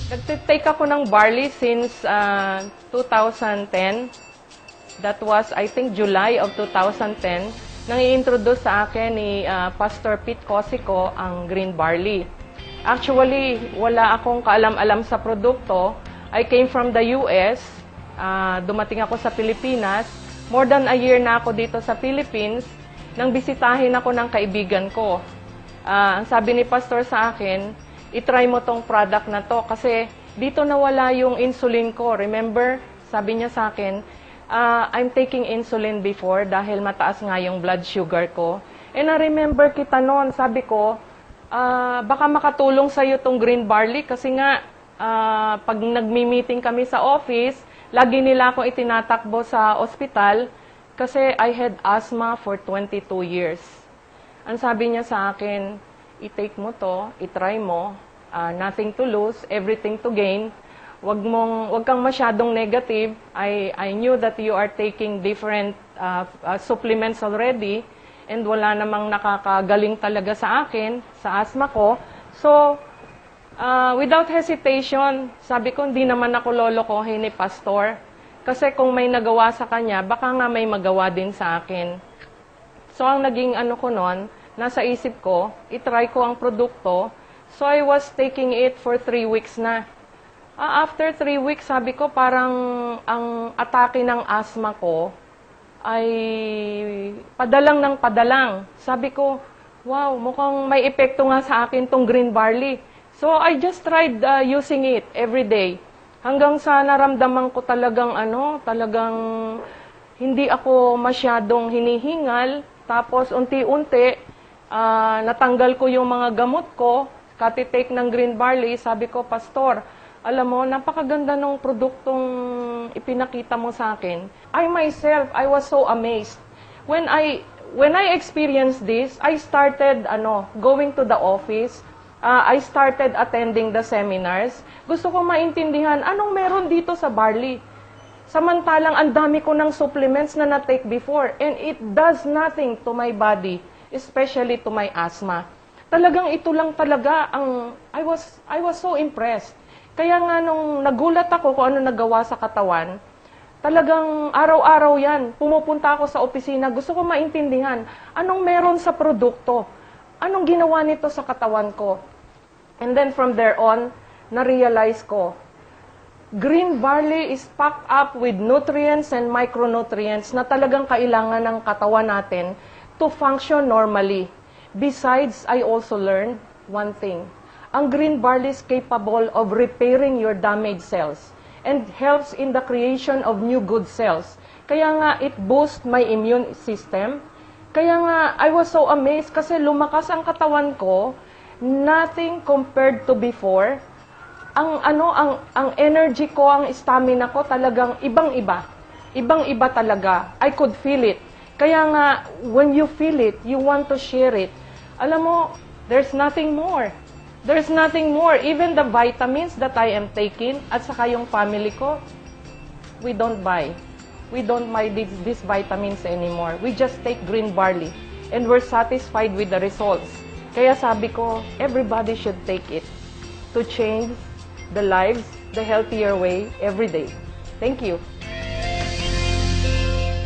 Nagtitake ako ng barley since 2010. That was, I think, July of 2010. Nang i-introduce sa akin ni Pastor Pete Cosico ang green barley. Actually, wala akong kaalam-alam sa produkto. I came from the US. Dumating ako sa Pilipinas. More than a year na ako dito sa Philippines nang bisitahin ako ng kaibigan ko. Ang sabi ni Pastor sa akin, i-try mo tong product na to kasi dito nawala yung insulin ko. Remember, sabi niya sa akin, I'm taking insulin before dahil mataas nga yung blood sugar ko. And I-remember kita noon, sabi ko, baka makatulong sa'yo tong green barley kasi nga, pag nagmi-meeting kami sa office, lagi nila akong itinatakbo sa ospital kasi I had asthma for 22 years. Ang sabi niya sa akin, i-take mo to, i-try mo, nothing to lose, everything to gain. Wag kang masyadong negative. I knew that you are taking different supplements already and wala namang nakakagaling talaga sa akin, sa asthma ko. So, without hesitation, sabi ko, hindi naman ako lolokohin ni Pastor. Kasi kung may nagawa sa kanya, baka nga may magawa din sa akin. So, ang naging ano ko noon, nasa isip ko, itry ko ang produkto. So, I was taking it for 3 weeks na. After 3 weeks, sabi ko, parang ang atake ng asthma ko ay padalang ng padalang. Sabi ko, wow, mukhang may epekto nga sa akin tong green barley. So, I just tried using it every day. Hanggang sa naramdaman ko talagang hindi ako masyadong hinihingal. Tapos, unti-unti, natanggal ko yung mga gamot ko, katitake ng green barley. Sabi ko, Pastor, alam mo, napakaganda ng produktong ipinakita mo sa akin. I myself, I was so amazed. When I experienced this, I started going to the office. I started attending the seminars. Gusto ko maintindihan, anong meron dito sa barley? Samantalang ang dami ko ng supplements na na-take before and it does nothing to my body, especially to my asthma. Talagang ito lang talaga ang I was so impressed. Kaya nga nung nagulat ako kung ano nagawa sa katawan, talagang araw-araw yan. Pumupunta ako sa opisina, gusto ko maintindihan, anong meron sa produkto? Anong ginawa nito sa katawan ko? And then from there on, na-realize ko, green barley is packed up with nutrients and micronutrients na talagang kailangan ng katawan natin to function normally. Besides, I also learned one thing. Ang green barley is capable of repairing your damaged cells and helps in the creation of new good cells. Kaya nga, it boosts my immune system. Kaya nga, I was so amazed kasi lumakas ang katawan ko, nothing compared to before. Ang energy ko, ang stamina ko talagang ibang-iba. Ibang-iba talaga. I could feel it. Kaya nga, when you feel it, you want to share it. Alam mo, there's nothing more. There's nothing more. Even the vitamins that I am taking at saka yung family ko, we don't buy. We don't buy these vitamins anymore. We just take green barley. And we're satisfied with the results. Kaya sabi ko, everybody should take it to change the lives the healthier way every day. Thank you.